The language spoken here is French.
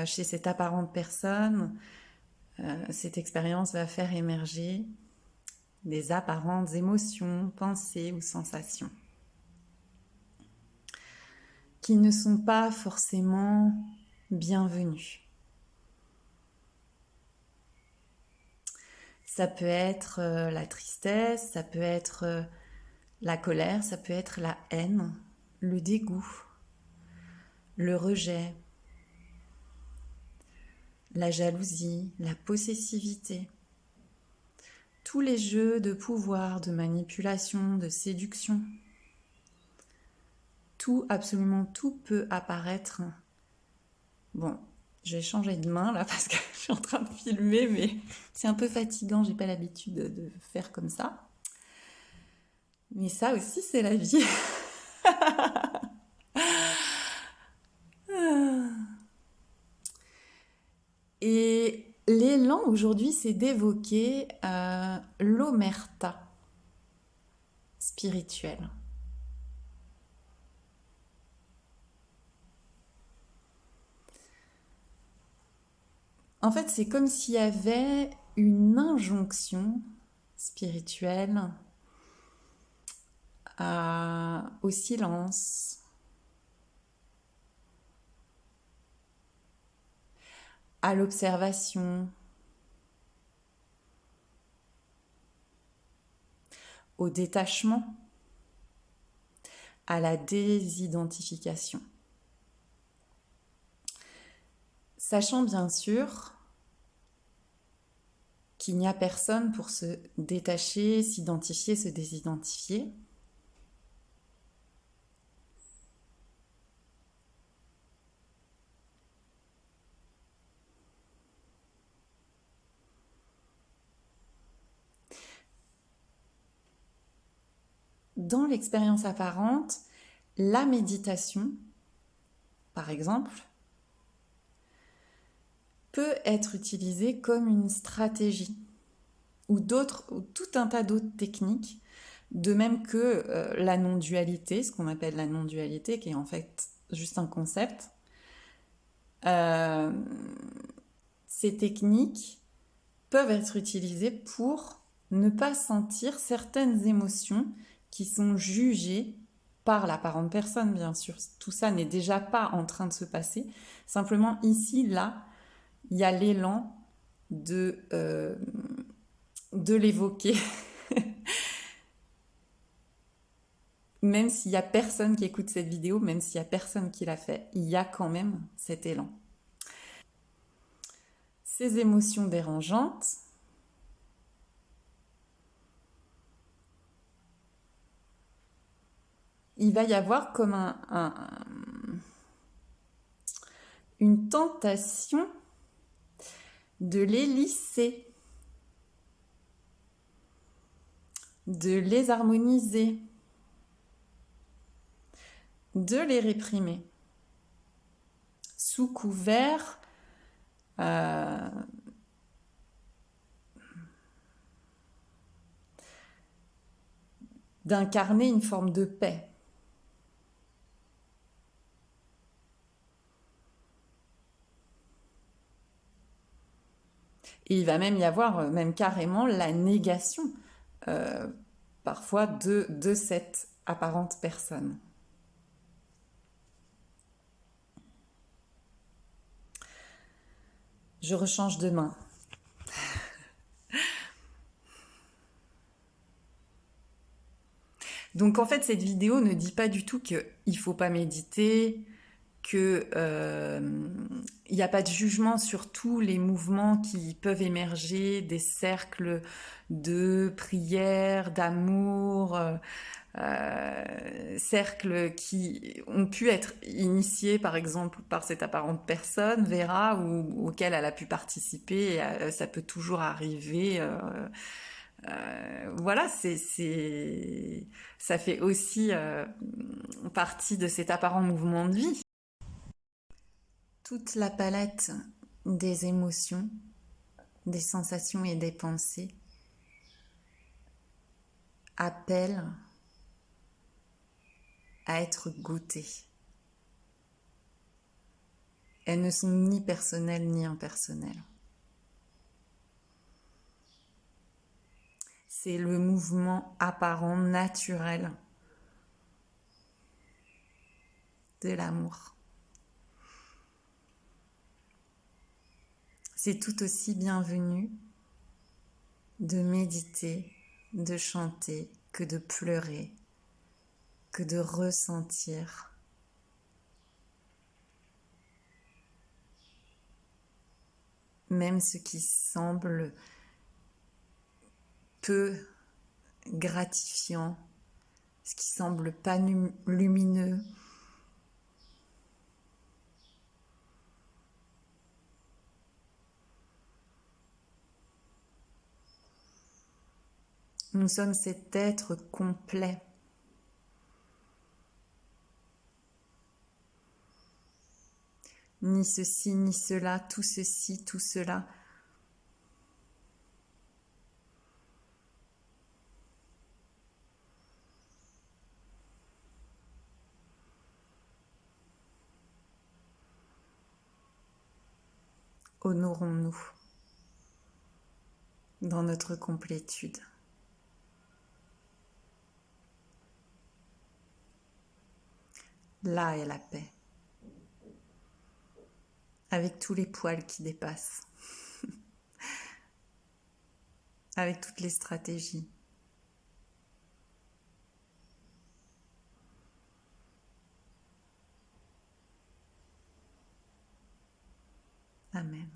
Chez cette apparente personne, cette expérience va faire émerger des apparentes émotions, pensées ou sensations qui ne sont pas forcément bienvenues. Ça peut être la tristesse, ça peut être la colère, ça peut être la haine, le dégoût, le rejet, la jalousie, la possessivité. Tous les jeux de pouvoir, de manipulation, de séduction. Tout, absolument tout peut apparaître. Bon, je vais changer de main là parce que je suis en train de filmer, mais c'est un peu fatigant, j'ai pas l'habitude de faire comme ça. Mais ça aussi, c'est la vie. Et l'élan aujourd'hui, c'est d'évoquer l'omerta spirituelle. En fait, c'est comme s'il y avait une injonction spirituelle au silence, à l'observation, au détachement, à la désidentification. Sachant bien sûr qu'il n'y a personne pour se détacher, s'identifier, se désidentifier. Dans l'expérience apparente, la méditation, par exemple, peut être utilisée comme une stratégie ou tout un tas d'autres techniques, de même que la non-dualité, ce qu'on appelle la non-dualité, qui est en fait juste un concept. Ces techniques peuvent être utilisées pour ne pas sentir certaines émotions qui sont jugées par l'apparente personne, bien sûr. Tout ça n'est déjà pas en train de se passer. Simplement, ici, là, il y a l'élan de l'évoquer. Même s'il n'y a personne qui écoute cette vidéo, même s'il n'y a personne qui l'a fait, il y a quand même cet élan. Ces émotions dérangeantes, il va y avoir comme une tentation de les lisser, de les harmoniser, de les réprimer, sous couvert d'incarner une forme de paix. Et il va même y avoir même carrément la négation parfois de cette apparente personne. Je rechange de main. Donc en fait, cette vidéo ne dit pas du tout qu'il ne faut pas méditer, qu'il n'y a pas de jugement sur tous les mouvements qui peuvent émerger, des cercles de prière, d'amour, cercles qui ont pu être initiés par exemple par cette apparente personne, Vera, ou auquel elle a pu participer, et, ça peut toujours arriver. Voilà, ça fait aussi partie de cet apparent mouvement de vie. Toute la palette des émotions, des sensations et des pensées appelle à être goûtée. Elles ne sont ni personnelles ni impersonnelles. C'est le mouvement apparent, naturel de l'amour. C'est tout aussi bienvenu de méditer, de chanter, que de pleurer, que de ressentir. Même ce qui semble peu gratifiant, ce qui semble pas lumineux. Nous sommes cet être complet. Ni ceci, ni cela, tout ceci, tout cela. Honorons-nous dans notre complétude. Là est la paix. Avec tous les poils qui dépassent. Avec toutes les stratégies. Amen.